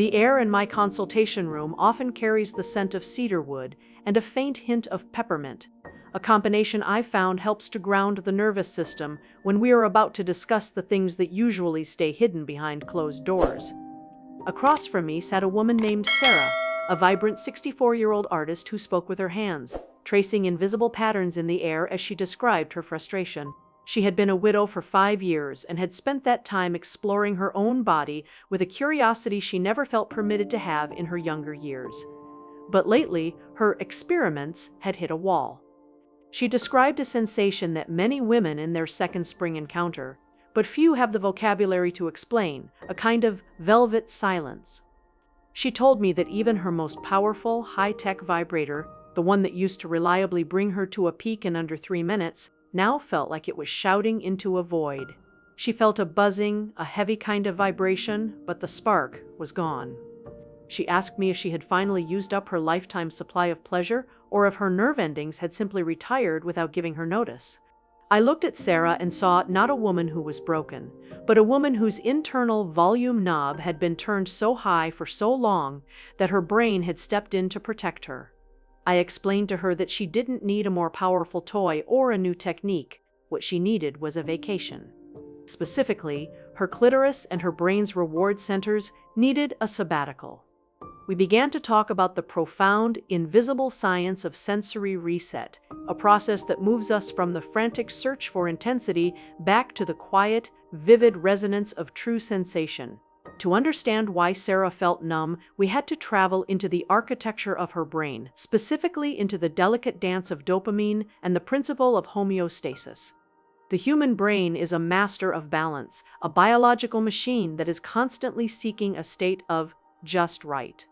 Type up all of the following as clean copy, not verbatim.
The air in my consultation room often carries the scent of cedar wood and a faint hint of peppermint, a combination I've found helps to ground the nervous system when we are about to discuss the things that usually stay hidden behind closed doors. Across from me sat a woman named Sarah, a vibrant 64-year-old artist who spoke with her hands, tracing invisible patterns in the air as she described her frustration. She had been a widow for 5 years and had spent that time exploring her own body with a curiosity she never felt permitted to have in her younger years. But lately, her experiments had hit a wall. She described a sensation that many women in their second spring encounter, but few have the vocabulary to explain, a kind of velvet silence. She told me that even her most powerful, high-tech vibrator, the one that used to reliably bring her to a peak in under 3 minutes, now felt like it was shouting into a void. She felt a buzzing, a heavy kind of vibration, but the spark was gone. She asked me if she had finally used up her lifetime supply of pleasure, or if her nerve endings had simply retired without giving her notice. I looked at Sarah and saw not a woman who was broken, but a woman whose internal volume knob had been turned so high for so long that her brain had stepped in to protect her. I explained to her that she didn't need a more powerful toy or a new technique. What she needed was a vacation. Specifically, her clitoris and her brain's reward centers needed a sabbatical. We began to talk about the profound, invisible science of sensory reset, a process that moves us from the frantic search for intensity back to the quiet, vivid resonance of true sensation. To understand why Sarah felt numb, we had to travel into the architecture of her brain, specifically into the delicate dance of dopamine and the principle of homeostasis. The human brain is a master of balance, a biological machine that is constantly seeking a state of just right.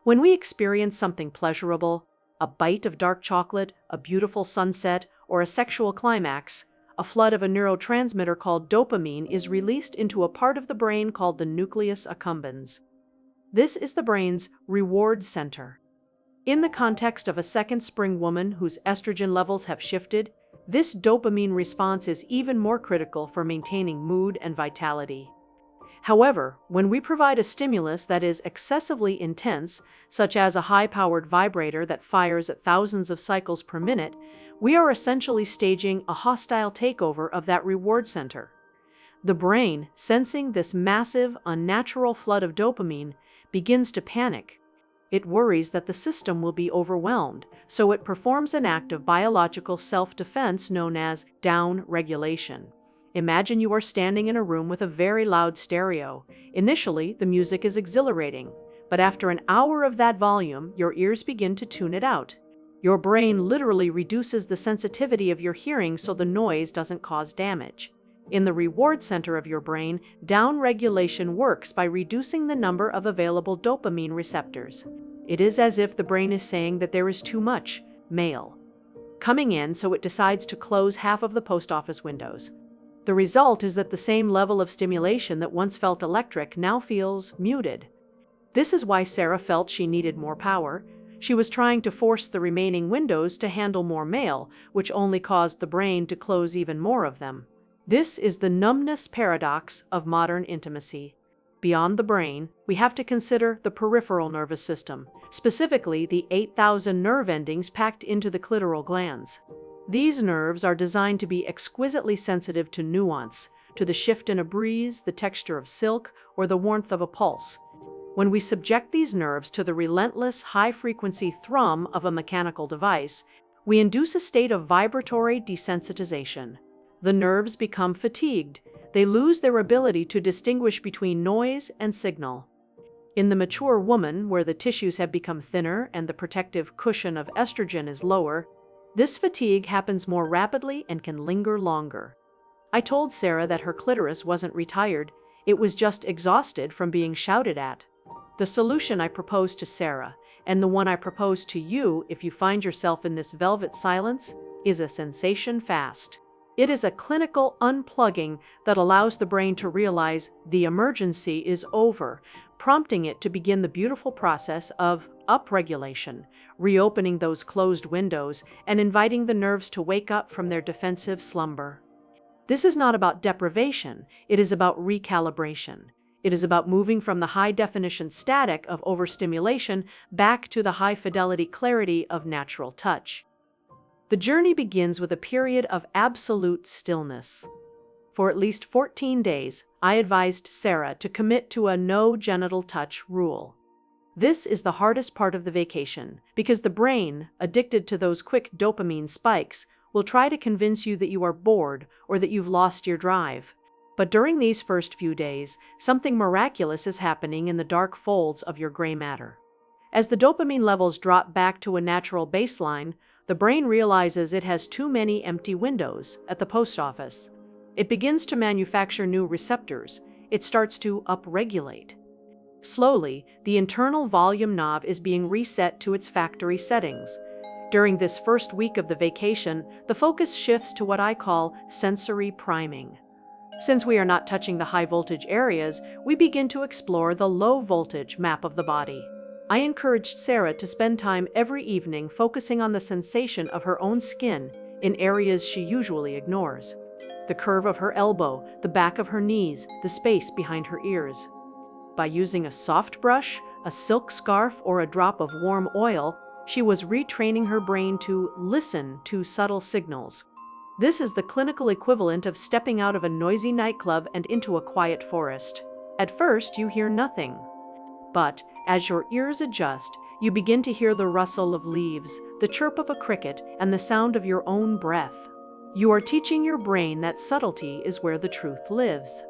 When we experience something pleasurable, a bite of dark chocolate, a beautiful sunset, or a sexual climax, a flood of a neurotransmitter called dopamine is released into a part of the brain called the nucleus accumbens. This is the brain's reward center. In the context of a second spring woman whose estrogen levels have shifted, this dopamine response is even more critical for maintaining mood and vitality. However, when we provide a stimulus that is excessively intense, such as a high-powered vibrator that fires at thousands of cycles per minute, we are essentially staging a hostile takeover of that reward center. The brain, sensing this massive, unnatural flood of dopamine, begins to panic. It worries that the system will be overwhelmed, so it performs an act of biological self-defense known as down-regulation. Imagine you are standing in a room with a very loud stereo. Initially, the music is exhilarating, but after an hour of that volume, your ears begin to tune it out. Your brain literally reduces the sensitivity of your hearing so the noise doesn't cause damage. In the reward center of your brain, down-regulation works by reducing the number of available dopamine receptors. It is as if the brain is saying that there is too much mail coming in, so it decides to close half of the post office windows. The result is that the same level of stimulation that once felt electric now feels muted. This is why Sarah felt she needed more power. She was trying to force the remaining windows to handle more mail, which only caused the brain to close even more of them. This is the numbness paradox of modern intimacy. Beyond the brain, we have to consider the peripheral nervous system, specifically the 8,000 nerve endings packed into the clitoral glands. These nerves are designed to be exquisitely sensitive to nuance, to the shift in a breeze, the texture of silk, or the warmth of a pulse. When we subject these nerves to the relentless, high-frequency thrum of a mechanical device, we induce a state of vibratory desensitization. The nerves become fatigued. They lose their ability to distinguish between noise and signal. In the mature woman, where the tissues have become thinner and the protective cushion of estrogen is lower, this fatigue happens more rapidly and can linger longer. I told Sarah that her clitoris wasn't retired, it was just exhausted from being shouted at. The solution I proposed to Sarah, and the one I propose to you if you find yourself in this velvet silence, is a sensation fast. It is a clinical unplugging that allows the brain to realize the emergency is over, prompting it to begin the beautiful process of upregulation, reopening those closed windows and inviting the nerves to wake up from their defensive slumber. This is not about deprivation, it is about recalibration. It is about moving from the high-definition static of overstimulation back to the high-fidelity clarity of natural touch. The journey begins with a period of absolute stillness. For at least 14 days, I advised Sarah to commit to a no genital touch rule. This is the hardest part of the vacation, because the brain, addicted to those quick dopamine spikes, will try to convince you that you are bored or that you've lost your drive. But during these first few days, something miraculous is happening in the dark folds of your gray matter. As the dopamine levels drop back to a natural baseline, the brain realizes it has too many empty windows at the post office. It begins to manufacture new receptors. It starts to upregulate. Slowly, the internal volume knob is being reset to its factory settings. During this first week of the vacation, the focus shifts to what I call sensory priming. Since we are not touching the high-voltage areas, we begin to explore the low-voltage map of the body. I encouraged Sarah to spend time every evening focusing on the sensation of her own skin in areas she usually ignores. The curve of her elbow, the back of her knees, the space behind her ears. By using a soft brush, a silk scarf, or a drop of warm oil, she was retraining her brain to listen to subtle signals. This is the clinical equivalent of stepping out of a noisy nightclub and into a quiet forest. At first, you hear nothing. But as your ears adjust, you begin to hear the rustle of leaves, the chirp of a cricket, and the sound of your own breath. You are teaching your brain that subtlety is where the truth lives.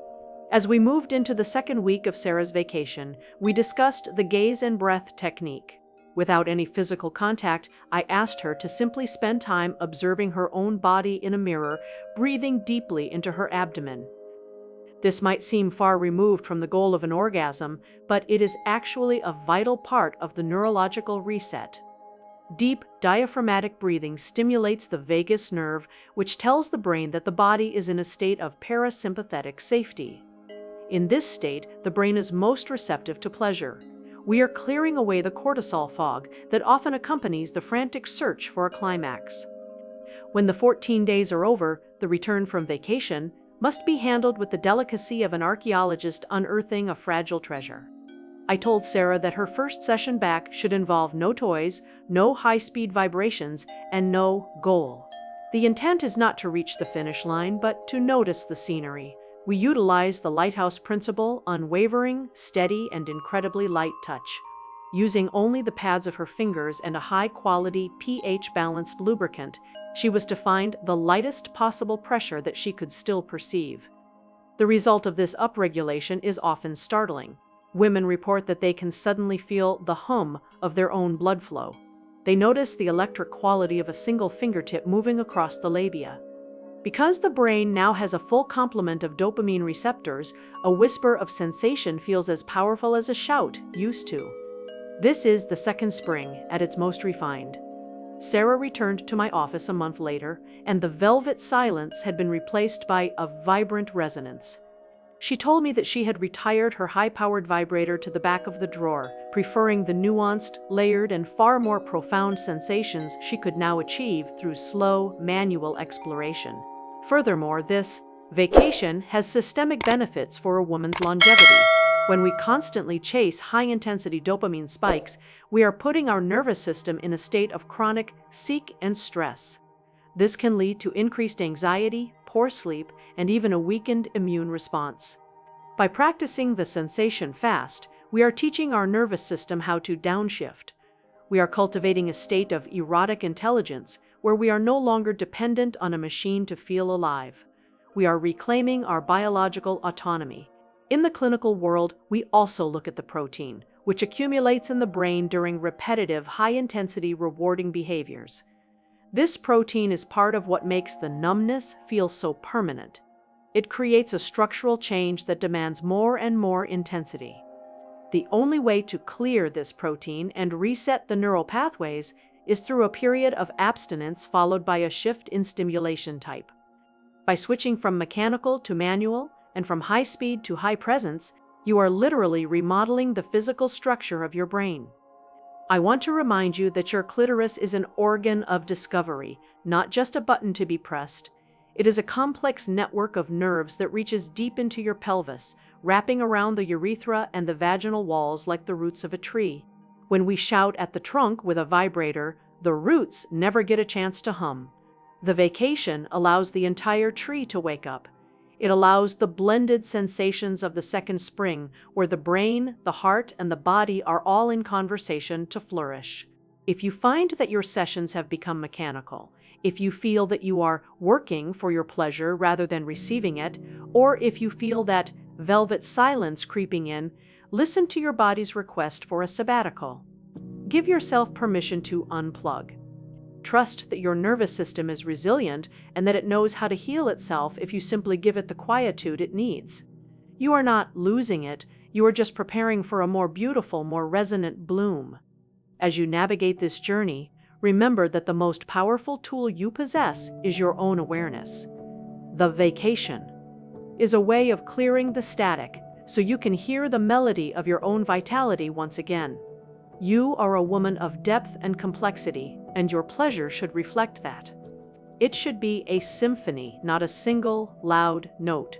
As we moved into the second week of Sarah's vacation, we discussed the gaze and breath technique. Without any physical contact, I asked her to simply spend time observing her own body in a mirror, breathing deeply into her abdomen. This might seem far removed from the goal of an orgasm, but it is actually a vital part of the neurological reset. Deep, diaphragmatic breathing stimulates the vagus nerve, which tells the brain that the body is in a state of parasympathetic safety. In this state, the brain is most receptive to pleasure. We are clearing away the cortisol fog that often accompanies the frantic search for a climax. When the 14 days are over, the return from vacation must be handled with the delicacy of an archaeologist unearthing a fragile treasure. I told Sarah that her first session back should involve no toys, no high-speed vibrations, and no goal. The intent is not to reach the finish line, but to notice the scenery. We utilize the lighthouse principle: unwavering, steady, and incredibly light touch. Using only the pads of her fingers and a high-quality, pH-balanced lubricant, she was to find the lightest possible pressure that she could still perceive. The result of this upregulation is often startling. Women report that they can suddenly feel the hum of their own blood flow. They notice the electric quality of a single fingertip moving across the labia. Because the brain now has a full complement of dopamine receptors, a whisper of sensation feels as powerful as a shout used to. This is the second spring at its most refined. Sarah returned to my office a month later, and the velvet silence had been replaced by a vibrant resonance. She told me that she had retired her high-powered vibrator to the back of the drawer, preferring the nuanced, layered, and far more profound sensations she could now achieve through slow, manual exploration. Furthermore, this vacation has systemic benefits for a woman's longevity. When we constantly chase high-intensity dopamine spikes, we are putting our nervous system in a state of chronic seek and stress. This can lead to increased anxiety, poor sleep, and even a weakened immune response. By practicing the sensation fast, we are teaching our nervous system how to downshift. We are cultivating a state of erotic intelligence where we are no longer dependent on a machine to feel alive. We are reclaiming our biological autonomy. In the clinical world, we also look at the protein, which accumulates in the brain during repetitive, high-intensity, rewarding behaviors. This protein is part of what makes the numbness feel so permanent. It creates a structural change that demands more and more intensity. The only way to clear this protein and reset the neural pathways is through a period of abstinence followed by a shift in stimulation type. By switching from mechanical to manual and from high speed to high presence, you are literally remodeling the physical structure of your brain. I want to remind you that your clitoris is an organ of discovery, not just a button to be pressed. It is a complex network of nerves that reaches deep into your pelvis, wrapping around the urethra and the vaginal walls like the roots of a tree. When we shout at the trunk with a vibrator, the roots never get a chance to hum. The vacation allows the entire tree to wake up. It allows the blended sensations of the second spring, where the brain, the heart, and the body are all in conversation, to flourish. If you find that your sessions have become mechanical, if you feel that you are working for your pleasure rather than receiving it, or if you feel that velvet silence creeping in, listen to your body's request for a sabbatical. Give yourself permission to unplug. Trust that your nervous system is resilient and that it knows how to heal itself if you simply give it the quietude it needs. You are not losing it, you are just preparing for a more beautiful, more resonant bloom. As you navigate this journey, remember that the most powerful tool you possess is your own awareness. The vacation is a way of clearing the static so you can hear the melody of your own vitality once again. You are a woman of depth and complexity, and your pleasure should reflect that. It should be a symphony, not a single, loud note.